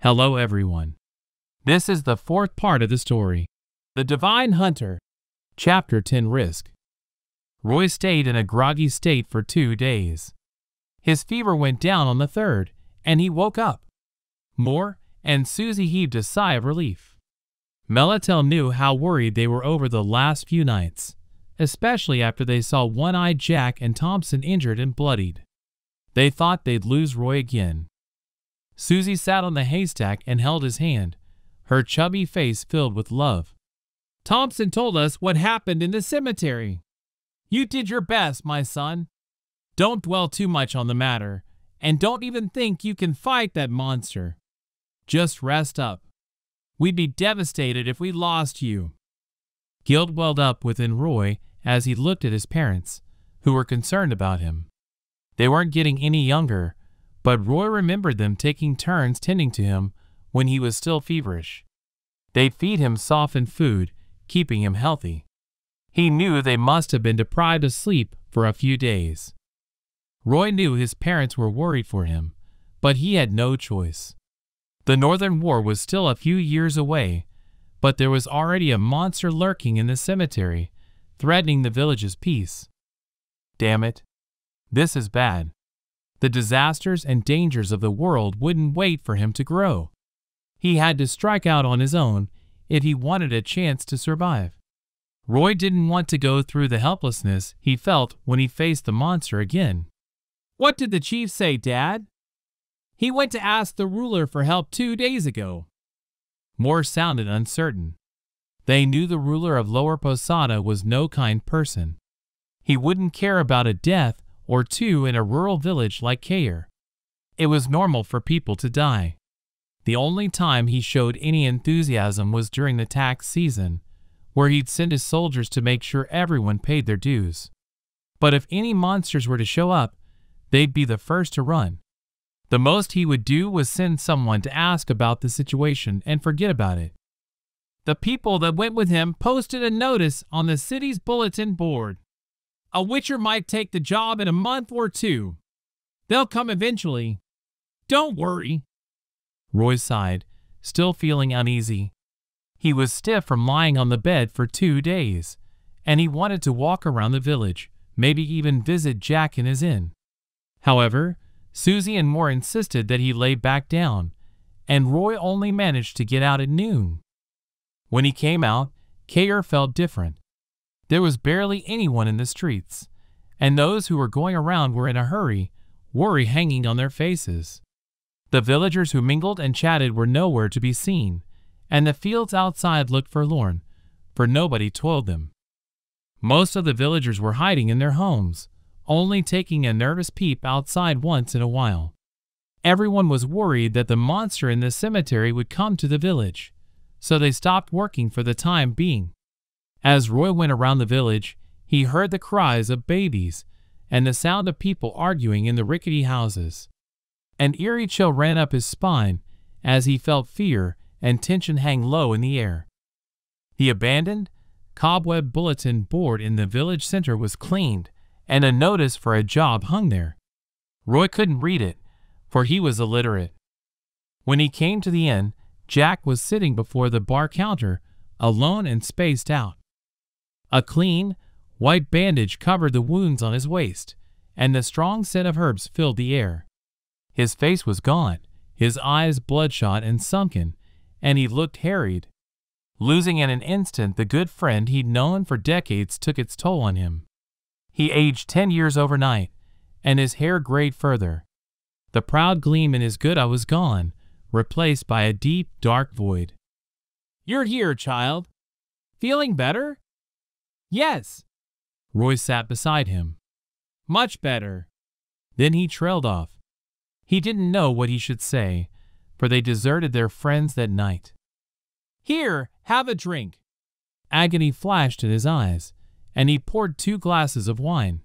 Hello everyone. This is the fourth part of the story, The Divine Hunter, Chapter 10 Risk. Roy stayed in a groggy state for 2 days. His fever went down on the third, and he woke up. More, and Susie heaved a sigh of relief. Melatel knew how worried they were over the last few nights, especially after they saw One-Eyed Jack and Thompson injured and bloodied. They thought they'd lose Roy again. Susie sat on the haystack and held his hand, her chubby face filled with love. Thompson told us what happened in the cemetery. You did your best, my son. Don't dwell too much on the matter, and don't even think you can fight that monster. Just rest up. We'd be devastated if we lost you. Guilt welled up within Roy as he looked at his parents, who were concerned about him. They weren't getting any younger, but Roy remembered them taking turns tending to him when he was still feverish. They'd feed him softened food, keeping him healthy. He knew they must have been deprived of sleep for a few days. Roy knew his parents were worried for him, but he had no choice. The Northern War was still a few years away, but there was already a monster lurking in the cemetery, threatening the village's peace. Damn it. This is bad. The disasters and dangers of the world wouldn't wait for him to grow. He had to strike out on his own if he wanted a chance to survive. Roy didn't want to go through the helplessness he felt when he faced the monster again. What did the chief say, Dad? He went to ask the ruler for help 2 days ago. Moore sounded uncertain. They knew the ruler of Lower Posada was no kind person. He wouldn't care about a death or two in a rural village like Kaer. It was normal for people to die. The only time he showed any enthusiasm was during the tax season, where he'd send his soldiers to make sure everyone paid their dues. But if any monsters were to show up, they'd be the first to run. The most he would do was send someone to ask about the situation and forget about it. The people that went with him posted a notice on the city's bulletin board. A Witcher might take the job in a month or 2. They'll come eventually. Don't worry. Roy sighed, still feeling uneasy. He was stiff from lying on the bed for 2 days, and he wanted to walk around the village, maybe even visit Jack in his inn. However, Susie and Moore insisted that he lay back down, and Roy only managed to get out at noon. When he came out, Kaer felt different. There was barely anyone in the streets, and those who were going around were in a hurry, worry hanging on their faces. The villagers who mingled and chatted were nowhere to be seen, and the fields outside looked forlorn, for nobody toiled them. Most of the villagers were hiding in their homes, only taking a nervous peep outside once in a while. Everyone was worried that the monster in the cemetery would come to the village, so they stopped working for the time being. As Roy went around the village, he heard the cries of babies and the sound of people arguing in the rickety houses. An eerie chill ran up his spine as he felt fear and tension hang low in the air. The abandoned, cobweb bulletin board in the village center was cleaned, and a notice for a job hung there. Roy couldn't read it, for he was illiterate. When he came to the inn, Jack was sitting before the bar counter, alone and spaced out. A clean, white bandage covered the wounds on his waist, and the strong scent of herbs filled the air. His face was gaunt, his eyes bloodshot and sunken, and he looked harried. Losing in an instant the good friend he'd known for decades took its toll on him. He aged 10 years overnight, and his hair grayed further. The proud gleam in his good eye was gone, replaced by a deep, dark void. You're here, child. Feeling better? Yes. Roy sat beside him. Much better. Then he trailed off. He didn't know what he should say, for they deserted their friends that night. Here, have a drink. Agony flashed in his eyes, and he poured 2 glasses of wine.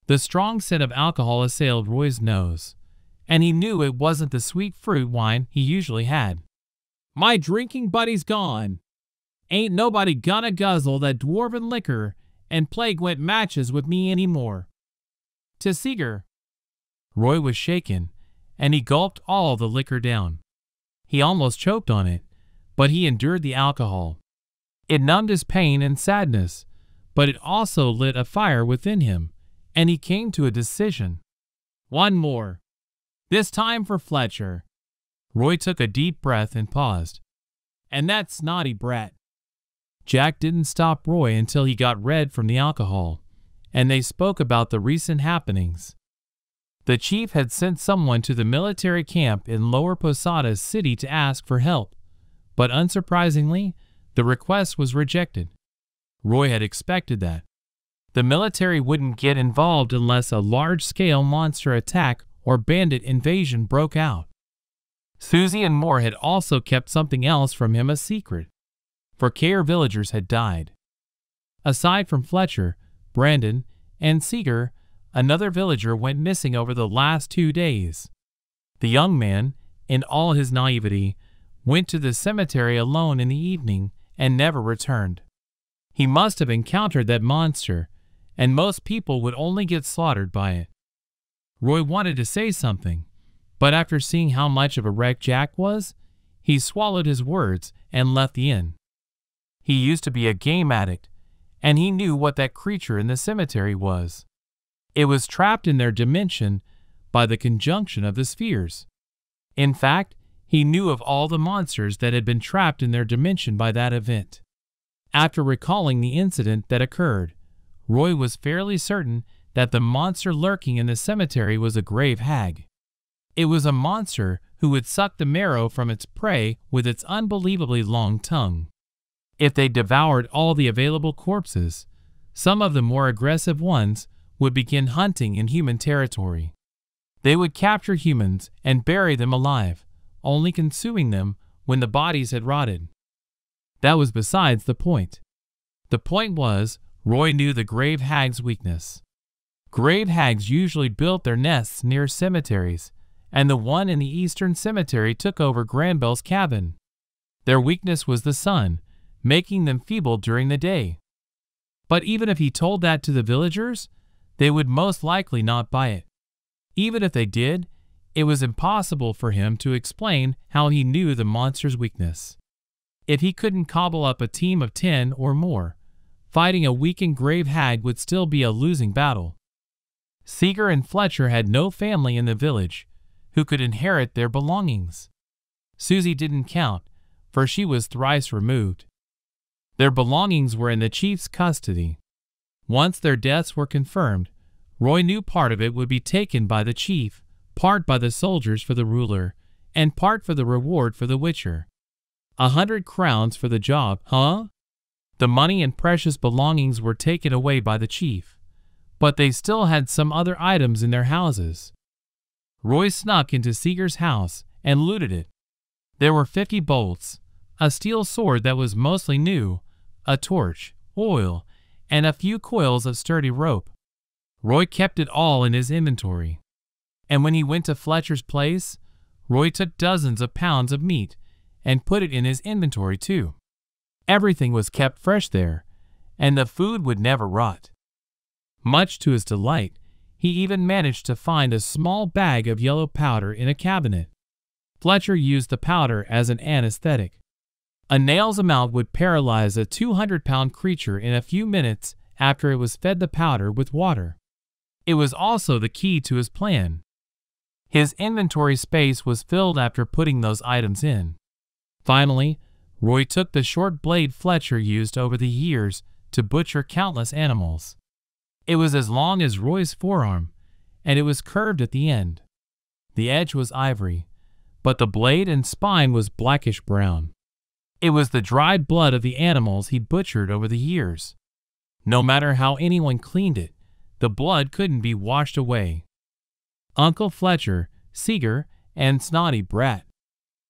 The strong scent of alcohol assailed Roy's nose, and he knew it wasn't the sweet fruit wine he usually had. My drinking buddy's gone. Ain't nobody gonna guzzle that dwarven liquor and plague-went matches with me anymore. To Seeger. Roy was shaken, and he gulped all the liquor down. He almost choked on it, but he endured the alcohol. It numbed his pain and sadness, but it also lit a fire within him, and he came to a decision. One more. This time for Fletcher. Roy took a deep breath and paused. And that snotty brat. Jack didn't stop Roy until he got red from the alcohol, and they spoke about the recent happenings. The chief had sent someone to the military camp in Lower Posada City to ask for help, but unsurprisingly, the request was rejected. Roy had expected that. The military wouldn't get involved unless a large-scale monster attack or bandit invasion broke out. Susie and Moore had also kept something else from him a secret, for Kaer villagers had died. Aside from Fletcher, Brandon, and Seeger, another villager went missing over the last 2 days. The young man, in all his naivety, went to the cemetery alone in the evening and never returned. He must have encountered that monster, and most people would only get slaughtered by it. Roy wanted to say something, but after seeing how much of a wreck Jack was, he swallowed his words and left the inn. He used to be a game addict, and he knew what that creature in the cemetery was. It was trapped in their dimension by the conjunction of the spheres. In fact, he knew of all the monsters that had been trapped in their dimension by that event. After recalling the incident that occurred, Roy was fairly certain that the monster lurking in the cemetery was a grave hag. It was a monster who would suck the marrow from its prey with its unbelievably long tongue. If they devoured all the available corpses, some of the more aggressive ones would begin hunting in human territory. They would capture humans and bury them alive, only consuming them when the bodies had rotted. That was besides the point. The point was, Roy knew the grave hag's weakness. Grave hags usually built their nests near cemeteries, and the one in the eastern cemetery took over Granbelle's cabin. Their weakness was the sun, making them feeble during the day. But even if he told that to the villagers, they would most likely not buy it. Even if they did, it was impossible for him to explain how he knew the monster's weakness. If he couldn't cobble up a team of 10 or more, fighting a weakened grave hag would still be a losing battle. Seeger and Fletcher had no family in the village who could inherit their belongings. Susie didn't count, for she was thrice removed. Their belongings were in the chief's custody. Once their deaths were confirmed, Roy knew part of it would be taken by the chief, part by the soldiers for the ruler, and part for the reward for the Witchēr. 100 crowns for the job, huh? The money and precious belongings were taken away by the chief, but they still had some other items in their houses. Roy snuck into Seeger's house and looted it. There were 50 bolts, a steel sword that was mostly new, a torch, oil, and a few coils of sturdy rope. Roy kept it all in his inventory. And when he went to Fletcher's place, Roy took dozens of pounds of meat and put it in his inventory too. Everything was kept fresh there, and the food would never rot. Much to his delight, he even managed to find a small bag of yellow powder in a cabinet. Fletcher used the powder as an anesthetic. A nail's amount would paralyze a 200-pound creature in a few minutes after it was fed the powder with water. It was also the key to his plan. His inventory space was filled after putting those items in. Finally, Roy took the short blade Fletcher used over the years to butcher countless animals. It was as long as Roy's forearm, and it was curved at the end. The edge was ivory, but the blade and spine was blackish brown. It was the dried blood of the animals he'd butchered over the years. No matter how anyone cleaned it, the blood couldn't be washed away. Uncle Fletcher, Seeger, and Snotty Brat.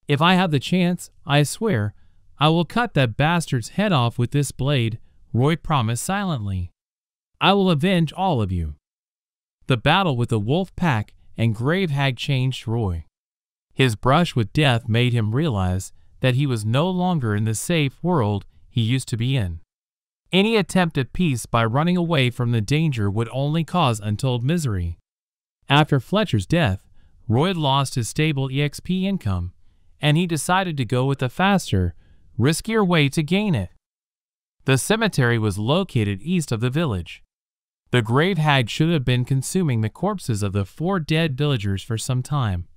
If I have the chance, I swear, I will cut that bastard's head off with this blade, Roy promised silently. I will avenge all of you. The battle with the wolf pack and grave hag changed Roy. His brush with death made him realize that he was no longer in the safe world he used to be in. Any attempt at peace by running away from the danger would only cause untold misery. After Fletcher's death, Roy lost his stable EXP income, and he decided to go with the faster, riskier way to gain it. The cemetery was located east of the village. The grave hag should have been consuming the corpses of the 4 dead villagers for some time,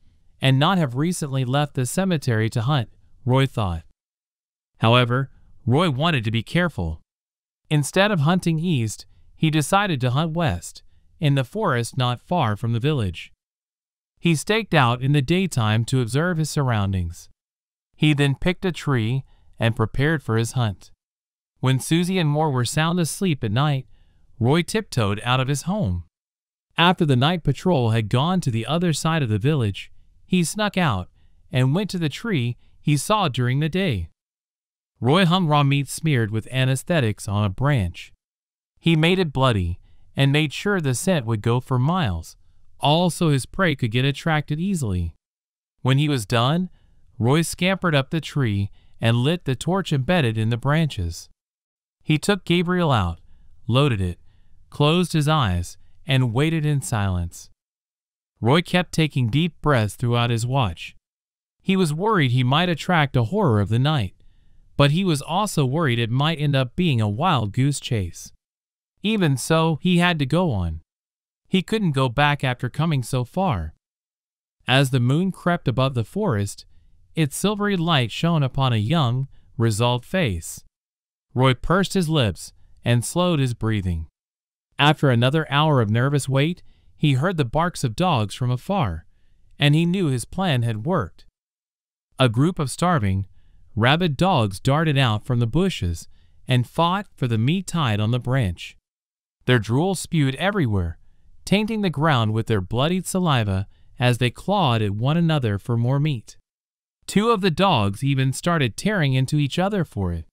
and not have recently left the cemetery to hunt, Roy thought. However, Roy wanted to be careful. Instead of hunting east, he decided to hunt west, in the forest not far from the village. He staked out in the daytime to observe his surroundings. He then picked a tree and prepared for his hunt. When Susie and Moore were sound asleep at night, Roy tiptoed out of his home. After the night patrol had gone to the other side of the village, he snuck out and went to the tree he saw during the day. Roy hung raw meat smeared with anesthetics on a branch. He made it bloody and made sure the scent would go for miles, all so his prey could get attracted easily. When he was done, Roy scampered up the tree and lit the torch embedded in the branches. He took Gabriel out, loaded it, closed his eyes, and waited in silence. Roy kept taking deep breaths throughout his watch. He was worried he might attract a horror of the night, but he was also worried it might end up being a wild goose chase. Even so, he had to go on. He couldn't go back after coming so far. As the moon crept above the forest, its silvery light shone upon a young, resolved face. Roy pursed his lips and slowed his breathing. After another hour of nervous wait, he heard the barks of dogs from afar, and he knew his plan had worked. A group of starving, rabid dogs darted out from the bushes and fought for the meat tied on the branch. Their drool spewed everywhere, tainting the ground with their bloodied saliva as they clawed at one another for more meat. 2 of the dogs even started tearing into each other for it.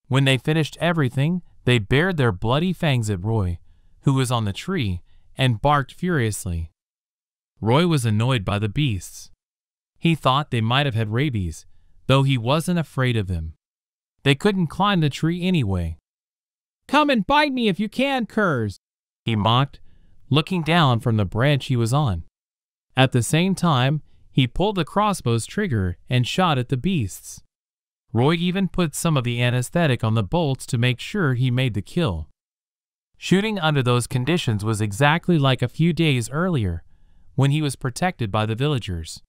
When they finished everything, they bared their bloody fangs at Roy, who was on the tree, and barked furiously. Roy was annoyed by the beasts. He thought they might have had rabies, though he wasn't afraid of them. They couldn't climb the tree anyway. "Come and bite me if you can, curs," he mocked, looking down from the branch he was on. At the same time, he pulled the crossbow's trigger and shot at the beasts. Roy even put some of the anesthetic on the bolts to make sure he made the kill. Shooting under those conditions was exactly like a few days earlier, when he was protected by the villagers.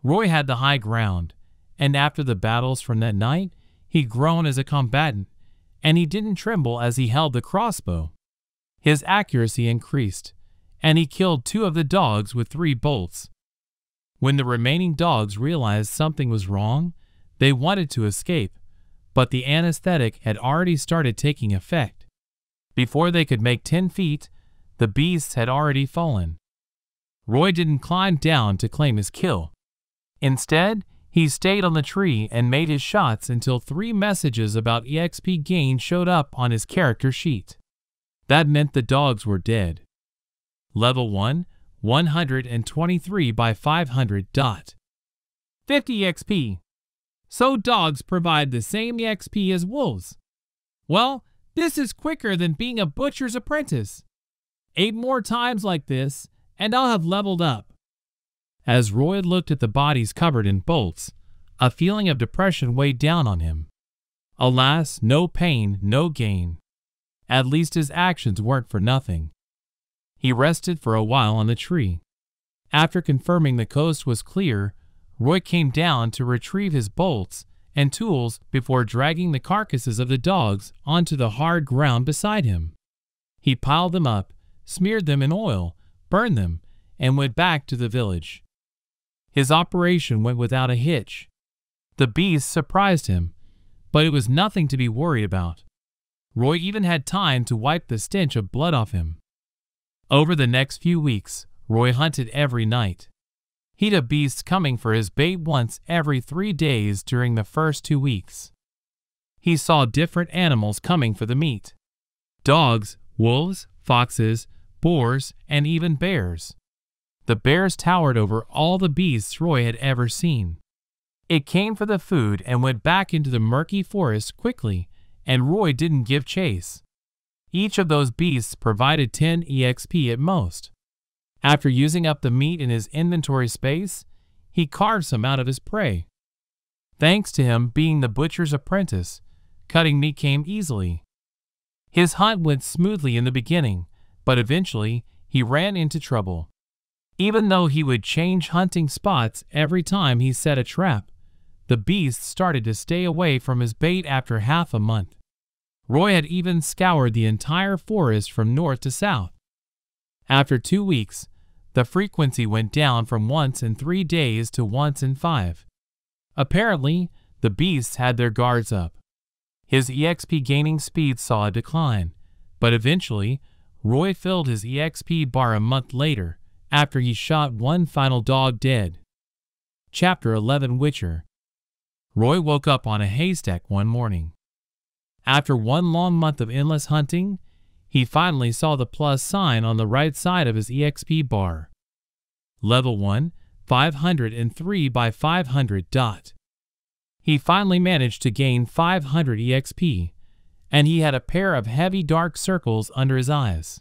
Roy had the high ground, and after the battles from that night, he'd grown as a combatant, and he didn't tremble as he held the crossbow. His accuracy increased, and he killed 2 of the dogs with 3 bolts. When the remaining dogs realized something was wrong, they wanted to escape, but the anesthetic had already started taking effect. Before they could make 10 feet, the beasts had already fallen. Roy didn't climb down to claim his kill. Instead, he stayed on the tree and made his shots until 3 messages about EXP gain showed up on his character sheet. That meant the dogs were dead. Level 1, 123 by 500. 50 EXP. So dogs provide the same EXP as wolves. Well, this is quicker than being a butcher's apprentice. 8 more times like this, and I'll have leveled up. As Roy looked at the bodies covered in bolts, a feeling of depression weighed down on him. Alas, no pain, no gain. At least his actions weren't for nothing. He rested for a while on the tree. After confirming the coast was clear, Roy came down to retrieve his bolts and tools before dragging the carcasses of the dogs onto the hard ground beside him. He piled them up, smeared them in oil, burned them, and went back to the village. His operation went without a hitch. The beasts surprised him, but it was nothing to be worried about. Roy even had time to wipe the stench of blood off him. Over the next few weeks, Roy hunted every night. He'd have beasts coming for his bait once every 3 days during the first 2 weeks. He saw different animals coming for the meat. Dogs, wolves, foxes, boars, and even bears. The bears towered over all the beasts Roy had ever seen. It came for the food and went back into the murky forest quickly, and Roy didn't give chase. Each of those beasts provided 10 EXP at most. After using up the meat in his inventory space, he carved some out of his prey. Thanks to him being the butcher's apprentice, cutting meat came easily. His hunt went smoothly in the beginning, but eventually he ran into trouble. Even though he would change hunting spots every time he set a trap, the beast started to stay away from his bait after half a month. Roy had even scoured the entire forest from north to south. After 2 weeks, the frequency went down from once in 3 days to once in 5. Apparently, the beasts had their guards up. His EXP gaining speed saw a decline, but eventually, Roy filled his EXP bar a month later after he shot one final dog dead. Chapter 11 Witchēr. Roy woke up on a haystack one morning. After one long month of endless hunting, he finally saw the plus sign on the right side of his EXP bar. Level 1, 503 by 500 dot. He finally managed to gain 500 EXP, and he had a pair of heavy dark circles under his eyes.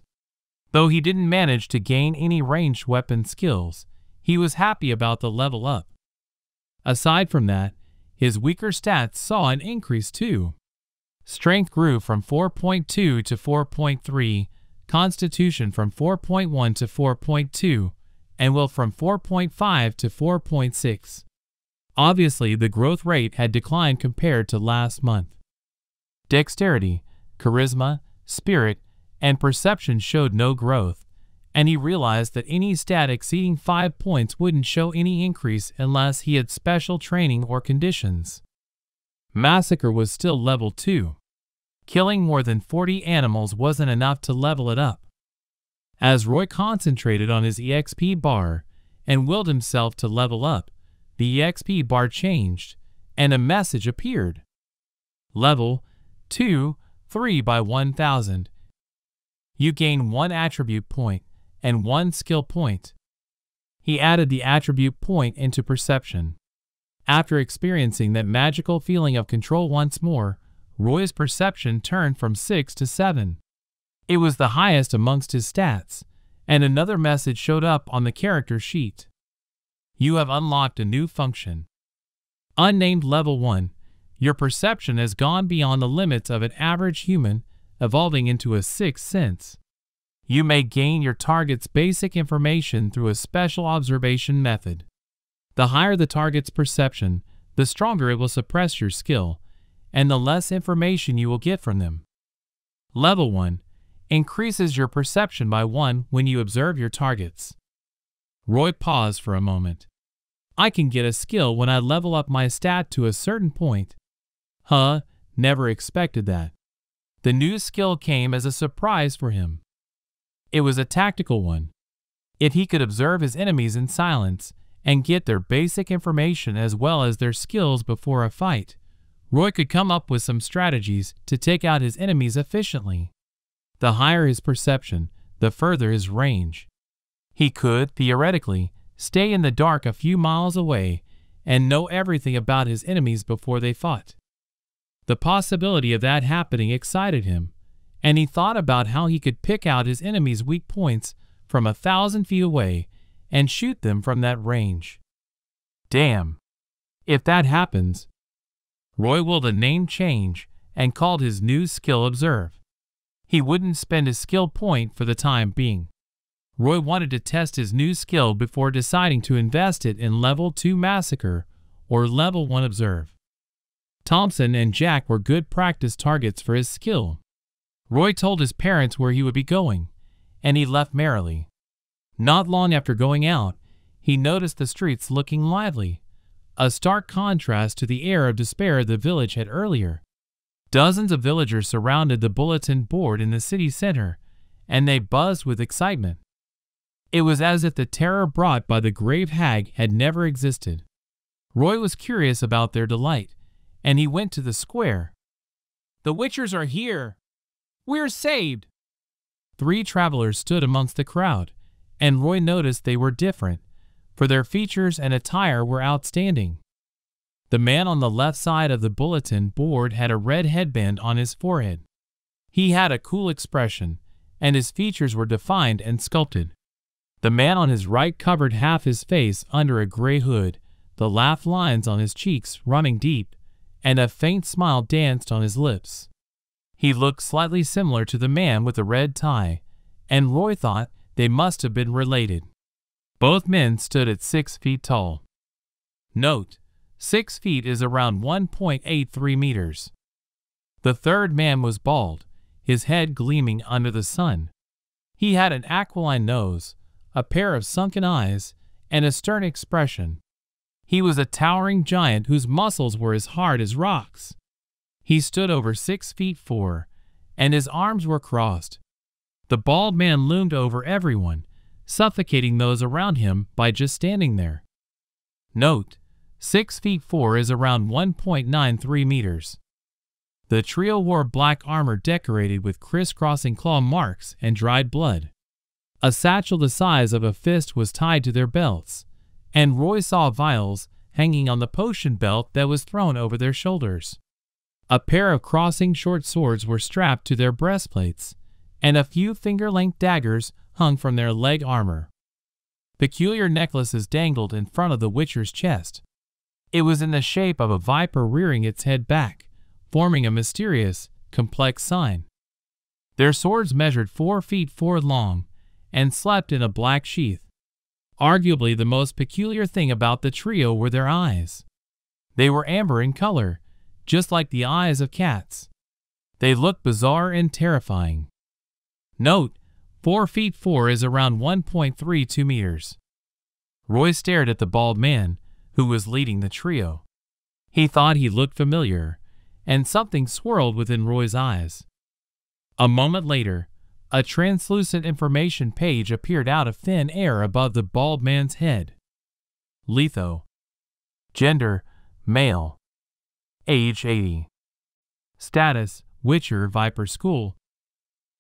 Though he didn't manage to gain any ranged weapon skills, he was happy about the level up. Aside from that, his weaker stats saw an increase too. Strength grew from 4.2 to 4.3, Constitution from 4.1 to 4.2, and Will from 4.5 to 4.6. Obviously, the growth rate had declined compared to last month. Dexterity, Charisma, Spirit, and Perception showed no growth, and he realized that any stat exceeding 5 points wouldn't show any increase unless he had special training or conditions. Massacre was still level 2. Killing more than 40 animals wasn't enough to level it up. As Roy concentrated on his EXP bar and willed himself to level up, the EXP bar changed, and a message appeared. Level 2, 3 by 1000. You gain 1 attribute point and 1 skill point. He added the attribute point into Perception. After experiencing that magical feeling of control once more, Roy's perception turned from 6 to 7. It was the highest amongst his stats, and another message showed up on the character sheet. You have unlocked a new function. Unnamed Level 1, your perception has gone beyond the limits of an average human, evolving into a 6th sense. You may gain your target's basic information through a special observation method. The higher the target's perception, the stronger it will suppress your skill, and the less information you will get from them. Level 1 increases your perception by 1 when you observe your targets. Roy paused for a moment. I can get a skill when I level up my stat to a certain point. Never expected that. The new skill came as a surprise for him. It was a tactical one. If he could observe his enemies in silence and get their basic information as well as their skills before a fight, Roy could come up with some strategies to take out his enemies efficiently. The higher his perception, the further his range. He could, theoretically, stay in the dark a few miles away and know everything about his enemies before they fought. The possibility of that happening excited him, and he thought about how he could pick out his enemies' weak points from 1,000 feet away and shoot them from that range. Damn. If that happens, Roy willed a name change and called his new skill Observe. He wouldn't spend a skill point for the time being. Roy wanted to test his new skill before deciding to invest it in Level 2 Massacre or Level 1 Observe. Thompson and Jack were good practice targets for his skill. Roy told his parents where he would be going, and he left merrily. Not long after going out, he noticed the streets looking lively, a stark contrast to the air of despair the village had earlier. Dozens of villagers surrounded the bulletin board in the city center, and they buzzed with excitement. It was as if the terror brought by the grave hag had never existed. Roy was curious about their delight, and he went to the square. The Witchers are here! We're saved! 3 travelers stood amongst the crowd, and Roy noticed they were different, for their features and attire were outstanding. The man on the left side of the bulletin board had a red headband on his forehead. He had a cool expression, and his features were defined and sculpted. The man on his right covered half his face under a gray hood, the laugh lines on his cheeks running deep, and a faint smile danced on his lips. He looked slightly similar to the man with the red tie, and Roy thought they must have been related. Both men stood at 6 feet tall. Note: 6 feet is around 1.83 meters. The third man was bald, his head gleaming under the sun. He had an aquiline nose, a pair of sunken eyes, and a stern expression. He was a towering giant whose muscles were as hard as rocks. He stood over 6 feet 4, and his arms were crossed. The bald man loomed over everyone, suffocating those around him by just standing there. Note: 6 feet 4 is around 1.93 meters. The trio wore black armor decorated with crisscrossing claw marks and dried blood. A satchel the size of a fist was tied to their belts, and Roy saw vials hanging on the potion belt that was thrown over their shoulders. A pair of crossing short swords were strapped to their breastplates, and a few finger-length daggers hung from their leg armor. Peculiar necklaces dangled in front of the Witcher's chest. It was in the shape of a viper rearing its head back, forming a mysterious, complex sign. Their swords measured 4 feet 4 long and slept in a black sheath. Arguably the most peculiar thing about the trio were their eyes. They were amber in color, just like the eyes of cats. They looked bizarre and terrifying. Note: 4 feet 4 is around 1.32 meters. Roy stared at the bald man, who was leading the trio. He thought he looked familiar, and something swirled within Roy's eyes. A moment later, a translucent information page appeared out of thin air above the bald man's head. Letho. Gender: male. Age: 80. Status: Witcher Viper School.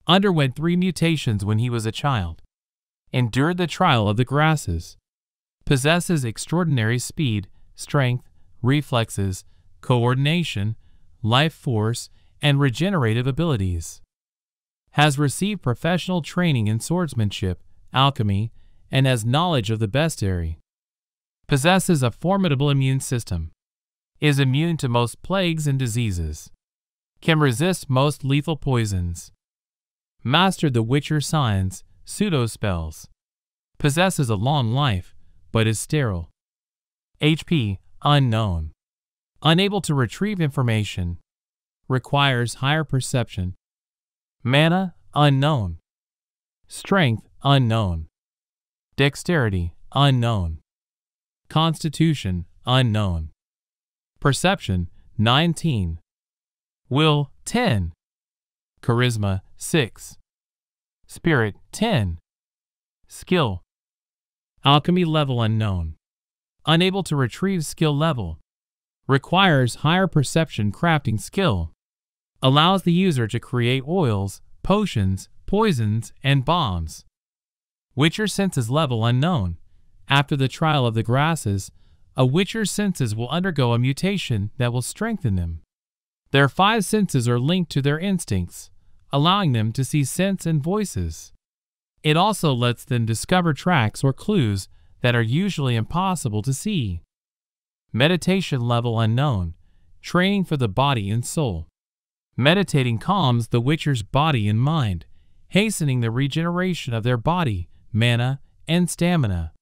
Underwent 3 mutations when he was a child. Endured the trial of the grasses. Possesses extraordinary speed, strength, reflexes, coordination, life force, and regenerative abilities. Has received professional training in swordsmanship, alchemy, and has knowledge of the bestiary. Possesses a formidable immune system. Is immune to most plagues and diseases. Can resist most lethal poisons. Mastered the Witcher signs, pseudo-spells. Possesses a long life, but is sterile. HP: unknown. Unable to retrieve information. Requires higher perception. Mana: unknown. Strength: unknown. Dexterity: unknown. Constitution: unknown. Perception: 19. Will: 10. Charisma: 6. Spirit: 10. Skill: Alchemy level unknown. Unable to retrieve skill level. Requires higher perception crafting skill. Allows the user to create oils, potions, poisons, and bombs. Witcher senses level unknown. After the trial of the grasses, a Witcher's senses will undergo a mutation that will strengthen them. Their 5 senses are linked to their instincts, allowing them to see scents and voices. It also lets them discover tracks or clues that are usually impossible to see. Meditation level unknown. Training for the body and soul. Meditating calms the Witcher's body and mind, hastening the regeneration of their body, mana, and stamina.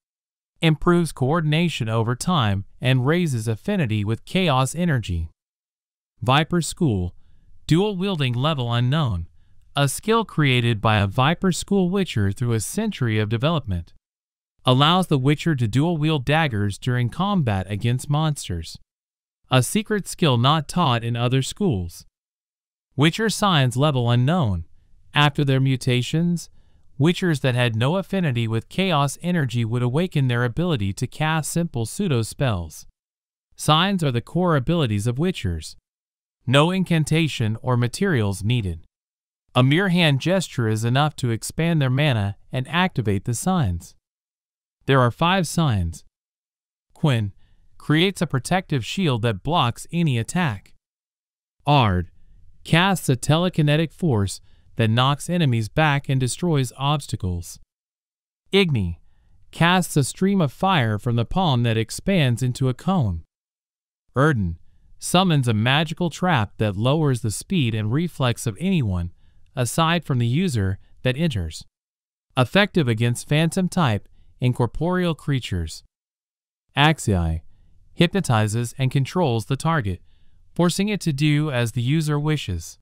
Improves coordination over time and raises affinity with chaos energy. Viper School. Dual-wielding level unknown. A skill created by a Viper School Witcher through a century of development. Allows the Witcher to dual-wield daggers during combat against monsters. A secret skill not taught in other schools. Witcher signs level unknown. After their mutations, Witchers that had no affinity with chaos energy would awaken their ability to cast simple pseudo-spells. Signs are the core abilities of Witchers. No incantation or materials needed. A mere hand gesture is enough to expand their mana and activate the signs. There are 5 signs. Quinn creates a protective shield that blocks any attack. Ard casts a telekinetic force that knocks enemies back and destroys obstacles. Igni casts a stream of fire from the palm that expands into a cone. Erden summons a magical trap that lowers the speed and reflex of anyone, aside from the user, that enters. Effective against phantom-type, incorporeal creatures. Axii hypnotizes and controls the target, forcing it to do as the user wishes.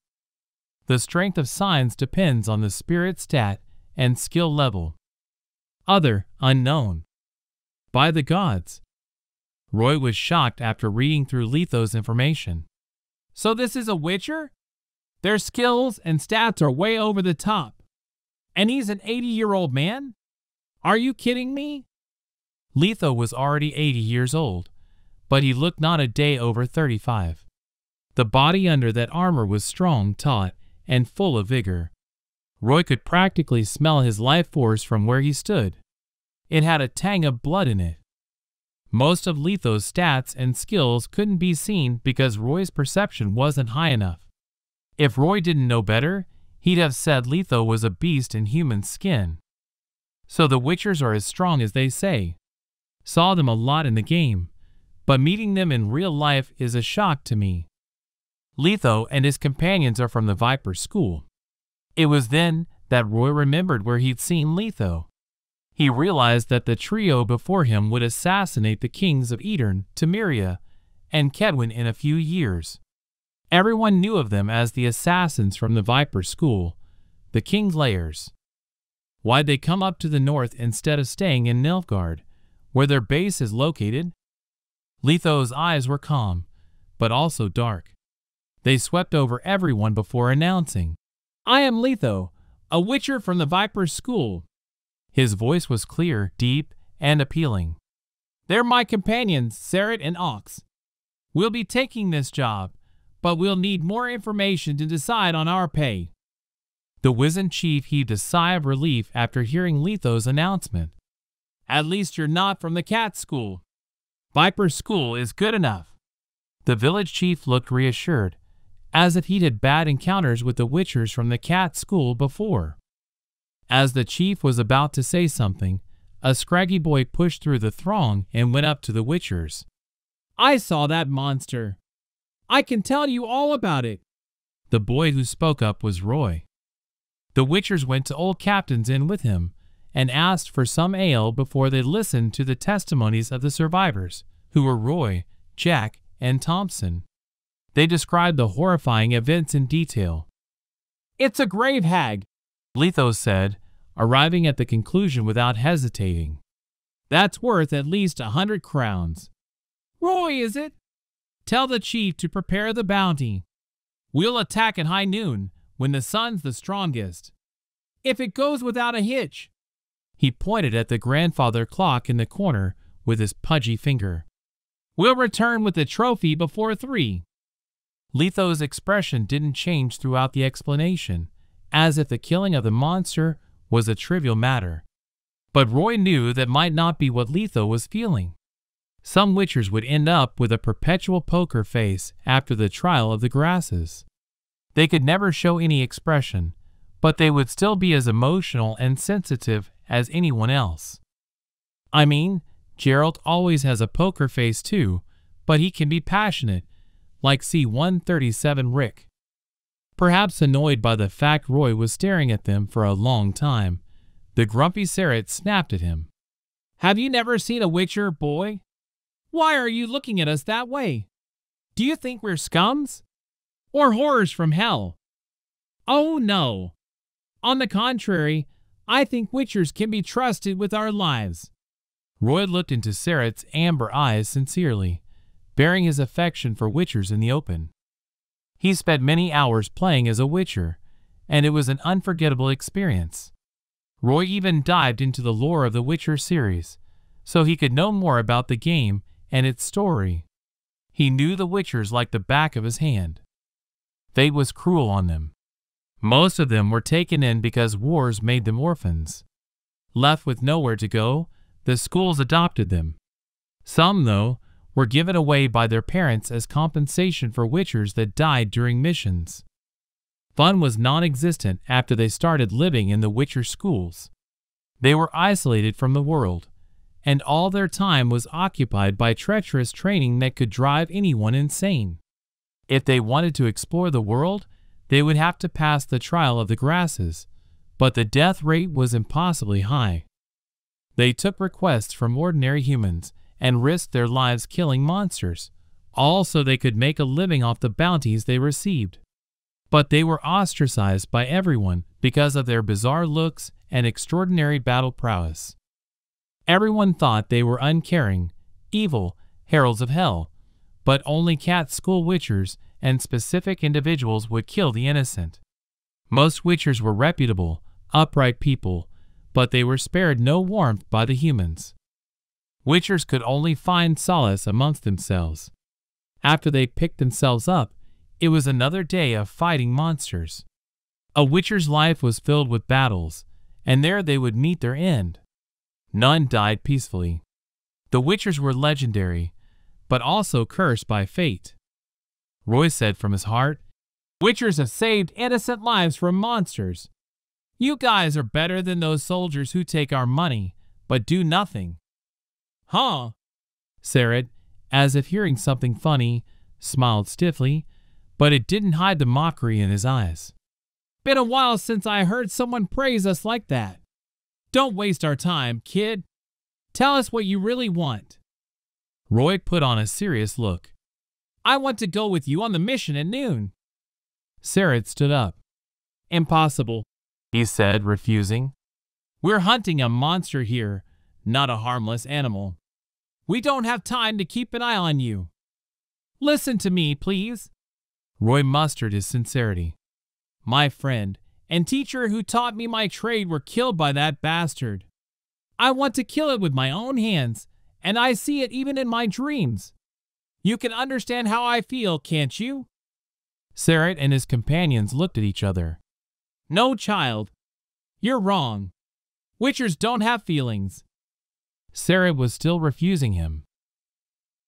The strength of signs depends on the spirit stat and skill level. Other unknown. By the gods. Roy was shocked after reading through Letho's information. So this is a Witcher? Their skills and stats are way over the top. And he's an 80-year-old man? Are you kidding me? Letho was already 80 years old, but he looked not a day over 35. The body under that armor was strong, taut, and full of vigor. Roy could practically smell his life force from where he stood. It had a tang of blood in it. Most of Letho's stats and skills couldn't be seen because Roy's perception wasn't high enough. If Roy didn't know better, he'd have said Letho was a beast in human skin. So the Witchers are as strong as they say. Saw them a lot in the game, but meeting them in real life is a shock to me. Letho and his companions are from the Viper School. It was then that Roy remembered where he'd seen Letho. He realized that the trio before him would assassinate the kings of Edern, Temeria, and Kedwin in a few years. Everyone knew of them as the assassins from the Viper School, the King's Layers. Why'd they come up to the north instead of staying in Nilfgaard, where their base is located? Letho's eyes were calm, but also dark. They swept over everyone before announcing, "I am Letho, a Witcher from the Viper School." His voice was clear, deep, and appealing. "They're my companions, Serret and Ox. We'll be taking this job, but we'll need more information to decide on our pay." The wizened chief heaved a sigh of relief after hearing Letho's announcement. "At least you're not from the Cat School. Viper School is good enough." The village chief looked reassured, as if he'd had bad encounters with the Witchers from the Cat School before. As the chief was about to say something, a scraggy boy pushed through the throng and went up to the Witchers. "I saw that monster. I can tell you all about it." The boy who spoke up was Roy. The Witchers went to Old Captain's Inn with him and asked for some ale before they listened to the testimonies of the survivors, who were Roy, Jack, and Thompson. They described the horrifying events in detail. "It's a grave hag," Letho said, arriving at the conclusion without hesitating. "That's worth at least 100 crowns. "Roy, is it? Tell the chief to prepare the bounty. We'll attack at high noon, when the sun's the strongest. If it goes without a hitch." He pointed at the grandfather clock in the corner with his pudgy finger. "We'll return with the trophy before 3. Letho's expression didn't change throughout the explanation, as if the killing of the monster was a trivial matter. But Roy knew that might not be what Letho was feeling. Some Witchers would end up with a perpetual poker face after the trial of the grasses. They could never show any expression, but they would still be as emotional and sensitive as anyone else. I mean, Geralt always has a poker face too, but he can be passionate, like C-137 Rick. Perhaps annoyed by the fact Roy was staring at them for a long time, the grumpy Serret snapped at him. "Have you never seen a Witcher, boy? Why are you looking at us that way? Do you think we're scums? Or horrors from hell? Oh no. On the contrary, I think Witchers can be trusted with our lives." Roy looked into Serret's amber eyes sincerely, bearing his affection for Witchers in the open. He spent many hours playing as a Witcher, and it was an unforgettable experience. Roy even dived into the lore of the Witcher series, so he could know more about the game and its story. He knew the Witchers like the back of his hand. Fate was cruel on them. Most of them were taken in because wars made them orphans. Left with nowhere to go, the schools adopted them. Some, though, were given away by their parents as compensation for Witchers that died during missions. Fun was non-existent after they started living in the Witcher schools. They were isolated from the world, and all their time was occupied by treacherous training that could drive anyone insane. If they wanted to explore the world, they would have to pass the trial of the grasses, but the death rate was impossibly high. They took requests from ordinary humans and risked their lives killing monsters, all so they could make a living off the bounties they received. But they were ostracized by everyone because of their bizarre looks and extraordinary battle prowess. Everyone thought they were uncaring, evil, heralds of hell, but only cat school witchers and specific individuals would kill the innocent. Most witchers were reputable, upright people, but they were spared no warmth by the humans. Witchers could only find solace amongst themselves. After they picked themselves up, it was another day of fighting monsters. A witcher's life was filled with battles, and there they would meet their end. None died peacefully. The witchers were legendary, but also cursed by fate. Roy said from his heart, "Witchers have saved innocent lives from monsters. You guys are better than those soldiers who take our money, but do nothing." "Huh?" Sarah, as if hearing something funny, smiled stiffly, but it didn't hide the mockery in his eyes. "Been a while since I heard someone praise us like that. Don't waste our time, kid. Tell us what you really want." Roy put on a serious look. "I want to go with you on the mission at noon." Sarah stood up. "Impossible," he said, refusing. "We're hunting a monster here, not a harmless animal. We don't have time to keep an eye on you. Listen to me, please." Roy mustered his sincerity. "My friend and teacher who taught me my trade were killed by that bastard. I want to kill it with my own hands, and I see it even in my dreams. You can understand how I feel, can't you?" Sarah and his companions looked at each other. "No, child. You're wrong. Witchers don't have feelings." Sarah was still refusing him.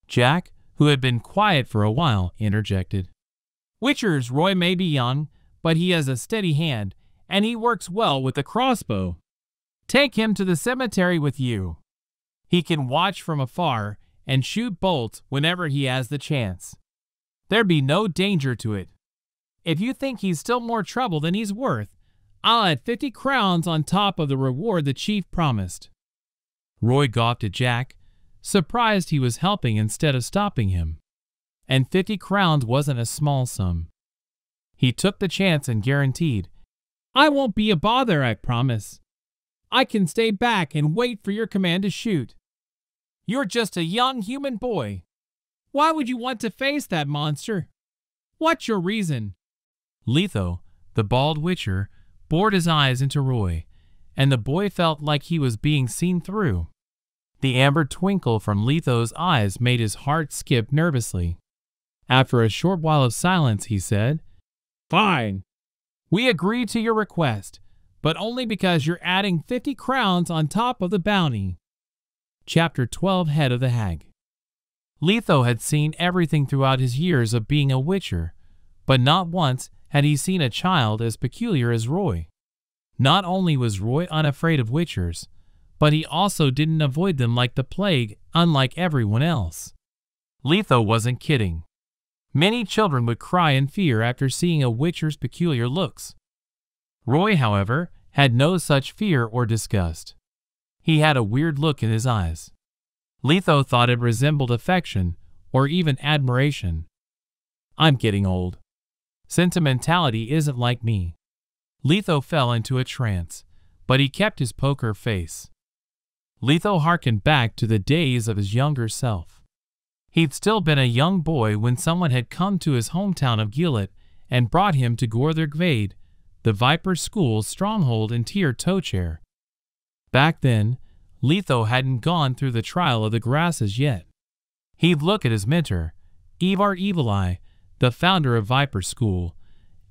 Jack, who had been quiet for a while, interjected. "Witchers, Roy may be young, but he has a steady hand, and he works well with the crossbow. Take him to the cemetery with you. He can watch from afar and shoot bolts whenever he has the chance. There'd be no danger to it. If you think he's still more trouble than he's worth, I'll add 50 crowns on top of the reward the chief promised." Roy gawked at Jack, surprised he was helping instead of stopping him. And 50 crowns wasn't a small sum. He took the chance and guaranteed, "I won't be a bother, I promise. I can stay back and wait for your command to shoot. You're just a young human boy. Why would you want to face that monster? What's your reason?" Letho, the bald witcher, bored his eyes into Roy, and the boy felt like he was being seen through. The amber twinkle from Letho's eyes made his heart skip nervously. After a short while of silence, he said, "Fine. We agree to your request, but only because you're adding 50 crowns on top of the bounty." Chapter 12, Head of the Hag. Letho had seen everything throughout his years of being a witcher, but not once had he seen a child as peculiar as Roy. Not only was Roy unafraid of witchers, but he also didn't avoid them like the plague, unlike everyone else. Letho wasn't kidding. Many children would cry in fear after seeing a witcher's peculiar looks. Roy, however, had no such fear or disgust. He had a weird look in his eyes. Letho thought it resembled affection or even admiration. "I'm getting old. Sentimentality isn't like me." Letho fell into a trance, but he kept his poker face. Letho harkened back to the days of his younger self. He'd still been a young boy when someone had come to his hometown of Gilet and brought him to Gorthergvade, the Viper School's stronghold in Tyr Tochair. Back then, Letho hadn't gone through the trial of the grasses yet. He'd look at his mentor, Ivar Evil Eye, the founder of Viper School,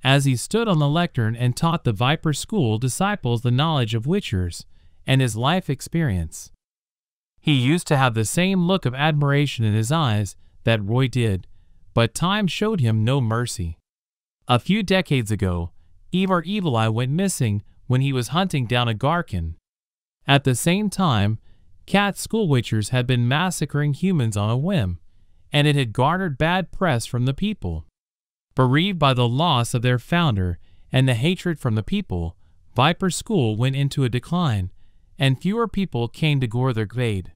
as he stood on the lectern and taught the Viper School disciples the knowledge of witchers and his life experience. He used to have the same look of admiration in his eyes that Roy did, but time showed him no mercy. A few decades ago, Ivar Evil Eye went missing when he was hunting down a Garkin. At the same time, cat school witchers had been massacring humans on a whim, and it had garnered bad press from the people. Bereaved by the loss of their founder and the hatred from the people, Viper School went into a decline, and fewer people came to gore their grade.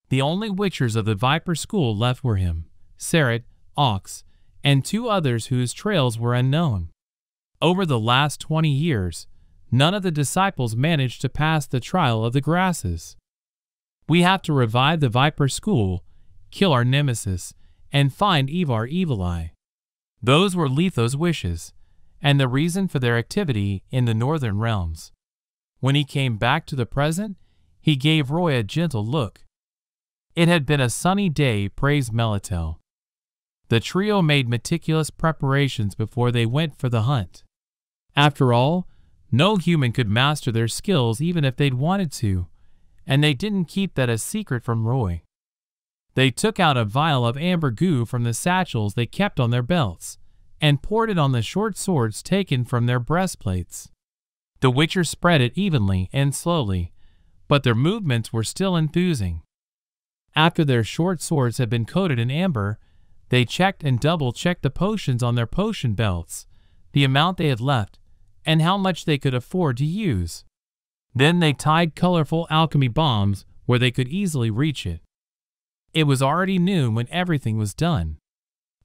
The only witchers of the Viper School left were him, Serret, Ox, and 2 others whose trails were unknown. Over the last 20 years, none of the disciples managed to pass the trial of the grasses. We have to revive the Viper School, kill our nemesis, and find Ivar Evil Eye. Those were Litho's wishes, and the reason for their activity in the northern realms. When he came back to the present, he gave Roy a gentle look. It had been a sunny day, praised Melitel. The trio made meticulous preparations before they went for the hunt. After all, no human could master their skills even if they'd wanted to, and they didn't keep that a secret from Roy. They took out a vial of amber goo from the satchels they kept on their belts, and poured it on the short swords taken from their breastplates. The witchers spread it evenly and slowly, but their movements were still enthusing. After their short swords had been coated in amber, they checked and double-checked the potions on their potion belts, the amount they had left, and how much they could afford to use. Then they tied colorful alchemy bombs where they could easily reach it. It was already noon when everything was done.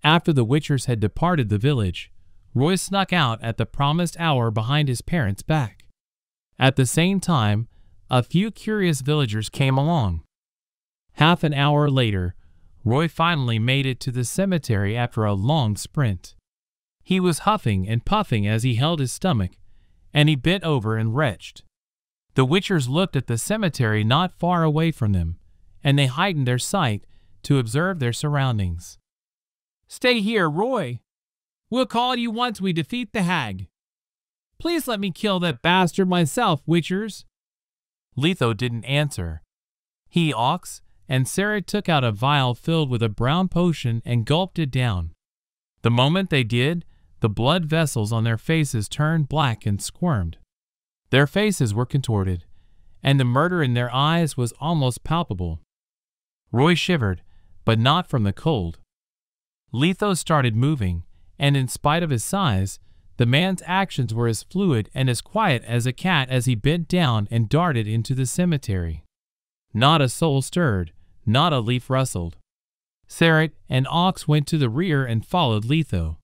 After the witchers had departed the village, Roy snuck out at the promised hour behind his parents' back. At the same time, a few curious villagers came along. Half an hour later, Roy finally made it to the cemetery after a long sprint. He was huffing and puffing as he held his stomach, and he bent over and retched. The witchers looked at the cemetery not far away from them, and they heightened their sight to observe their surroundings. "Stay here, Roy. We'll call you once we defeat the hag. Please let me kill that bastard myself, witchers." Litho didn't answer. He, Ox, and Sarah took out a vial filled with a brown potion and gulped it down. The moment they did, the blood vessels on their faces turned black and squirmed. Their faces were contorted, and the murder in their eyes was almost palpable. Roy shivered, but not from the cold. Litho started moving, and in spite of his size, the man's actions were as fluid and as quiet as a cat as he bent down and darted into the cemetery. Not a soul stirred, not a leaf rustled. Serret and Ox went to the rear and followed Litho.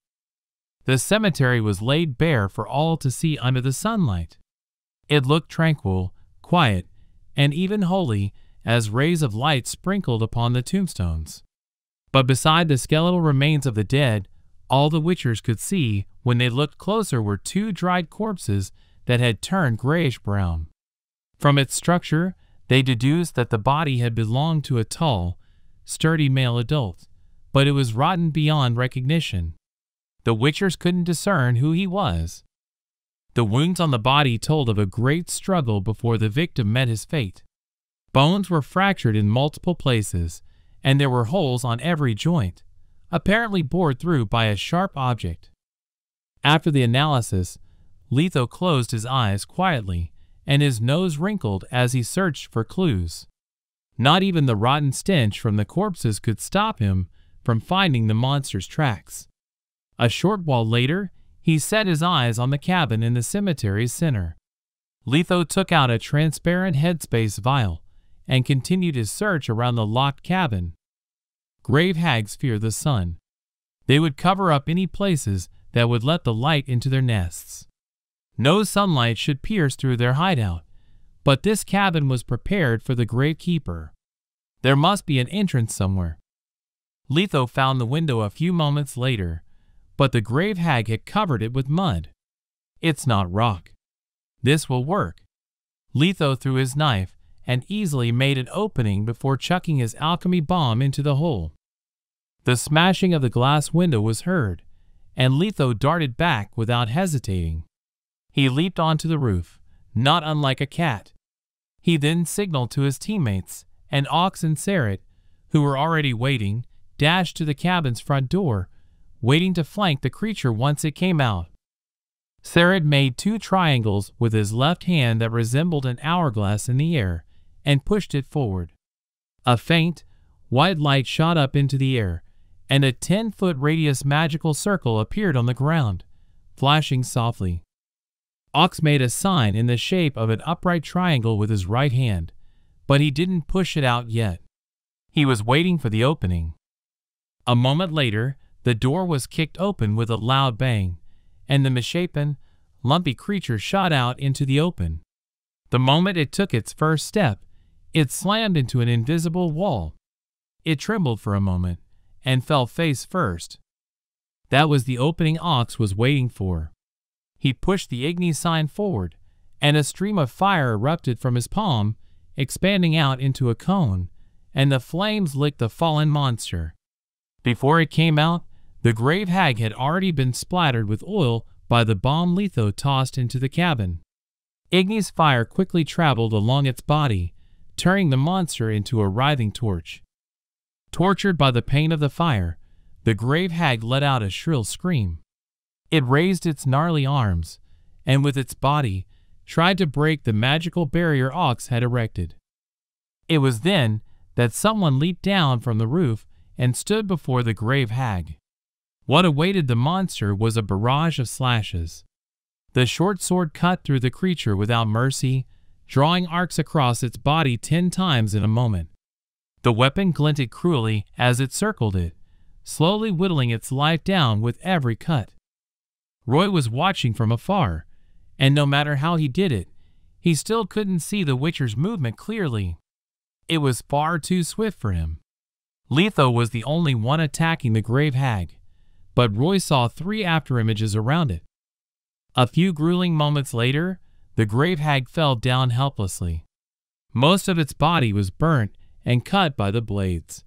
The cemetery was laid bare for all to see under the sunlight. It looked tranquil, quiet, and even holy as rays of light sprinkled upon the tombstones. But beside the skeletal remains of the dead, all the witchers could see when they looked closer were 2 dried corpses that had turned grayish-brown. From its structure, they deduced that the body had belonged to a tall, sturdy male adult, but it was rotten beyond recognition. The witchers couldn't discern who he was. The wounds on the body told of a great struggle before the victim met his fate. Bones were fractured in multiple places, and there were holes on every joint, apparently bored through by a sharp object. After the analysis, Litho closed his eyes quietly, and his nose wrinkled as he searched for clues. Not even the rotten stench from the corpses could stop him from finding the monster's tracks. A short while later, he set his eyes on the cabin in the cemetery's center. Litho took out a transparent headspace vial and continued his search around the locked cabin. Grave hags fear the sun. They would cover up any places that would let the light into their nests. No sunlight should pierce through their hideout, but this cabin was prepared for the gravekeeper. There must be an entrance somewhere. Litho found the window a few moments later, but the grave hag had covered it with mud. It's not rock. This will work. Litho threw his knife and easily made an opening before chucking his alchemy bomb into the hole. The smashing of the glass window was heard, and Litho darted back without hesitating. He leaped onto the roof, not unlike a cat. He then signaled to his teammates, and Ox and Serret, who were already waiting, dashed to the cabin's front door, waiting to flank the creature once it came out. Serret made 2 triangles with his left hand that resembled an hourglass in the air, and pushed it forward. A faint, white light shot up into the air, and a 10-foot radius magical circle appeared on the ground, flashing softly. Ox made a sign in the shape of an upright triangle with his right hand, but he didn't push it out yet. He was waiting for the opening. A moment later, the door was kicked open with a loud bang, and the misshapen, lumpy creature shot out into the open. The moment it took its first step, it slammed into an invisible wall. It trembled for a moment and fell face first. That was the opening Ox was waiting for. He pushed the Igni sign forward, and a stream of fire erupted from his palm, expanding out into a cone, and the flames licked the fallen monster. Before it came out, the grave hag had already been splattered with oil by the bomb Litho tossed into the cabin. Igni's fire quickly traveled along its body, turning the monster into a writhing torch. Tortured by the pain of the fire, the grave hag let out a shrill scream. It raised its gnarly arms, and with its body, tried to break the magical barrier Ox had erected. It was then that someone leaped down from the roof and stood before the grave hag. What awaited the monster was a barrage of slashes. The short sword cut through the creature without mercy, drawing arcs across its body 10 times in a moment. The weapon glinted cruelly as it circled it, slowly whittling its life down with every cut. Roy was watching from afar, and no matter how he did it, he still couldn't see the Witcher's movement clearly. It was far too swift for him. Litho was the only one attacking the grave hag, but Roy saw 3 afterimages around it. A few grueling moments later, the grave hag fell down helplessly. Most of its body was burnt and cut by the blades.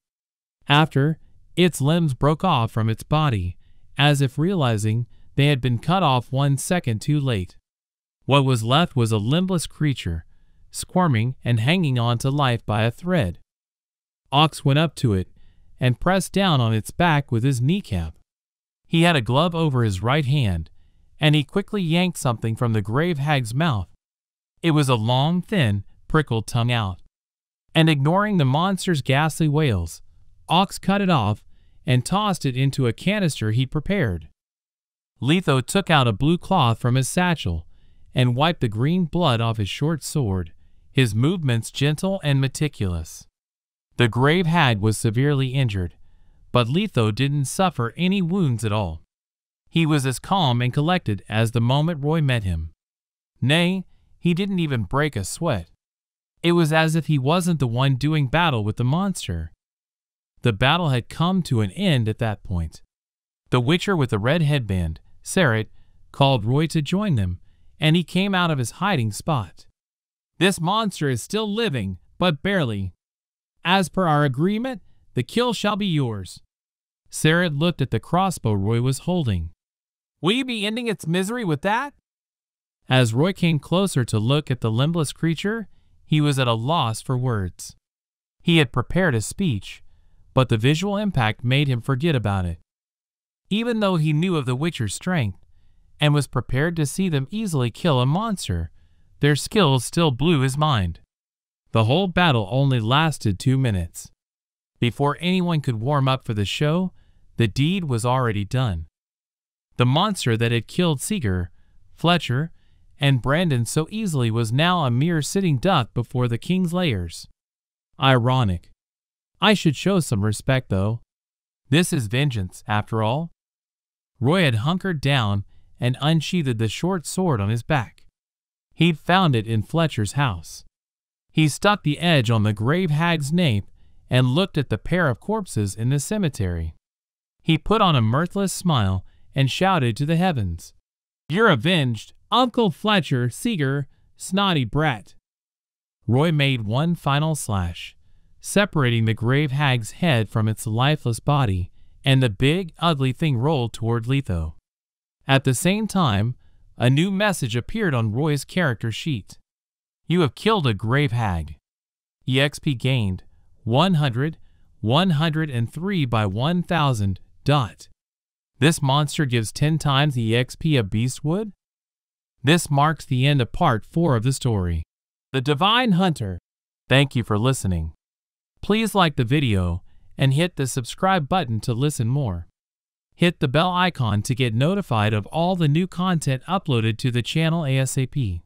After, its limbs broke off from its body, as if realizing they had been cut off 1 second too late. What was left was a limbless creature, squirming and hanging on to life by a thread. Ox went up to it and pressed down on its back with his kneecap. He had a glove over his right hand, and he quickly yanked something from the grave hag's mouth. It was a long, thin, prickled tongue out. And ignoring the monster's ghastly wails, Ox cut it off and tossed it into a canister he prepared. Litho took out a blue cloth from his satchel and wiped the green blood off his short sword, his movements gentle and meticulous. The grave hag was severely injured, but Litho didn't suffer any wounds at all. He was as calm and collected as the moment Roy met him. Nay, he didn't even break a sweat. It was as if he wasn't the one doing battle with the monster. The battle had come to an end at that point. The Witcher with the red headband, Serret, called Roy to join them, and he came out of his hiding spot. "This monster is still living, but barely. As per our agreement, the kill shall be yours." Serret looked at the crossbow Roy was holding. "Will you be ending its misery with that?" As Roy came closer to look at the limbless creature, he was at a loss for words. He had prepared a speech, but the visual impact made him forget about it. Even though he knew of the Witcher's strength, and was prepared to see them easily kill a monster, their skills still blew his mind. The whole battle only lasted 2 minutes. Before anyone could warm up for the show, the deed was already done. The monster that had killed Seeger, Fletcher, and Brandon so easily was now a mere sitting duck before the king's layers. Ironic. I should show some respect, though. This is vengeance, after all. Roy had hunkered down and unsheathed the short sword on his back. He'd found it in Fletcher's house. He stuck the edge on the grave hag's nape and looked at the pair of corpses in the cemetery. He put on a mirthless smile and shouted to the heavens, "You're avenged, Uncle Fletcher, Seeger, snotty brat." Roy made one final slash, separating the grave hag's head from its lifeless body, and the big, ugly thing rolled toward Litho. At the same time, a new message appeared on Roy's character sheet. "You have killed a grave hag. EXP gained 100, 103 by 1000. This monster gives 10 times the EXP a beast would." This marks the end of part 4 of the story. The Divine Hunter. Thank you for listening. Please like the video and hit the subscribe button to listen more. Hit the bell icon to get notified of all the new content uploaded to the channel ASAP.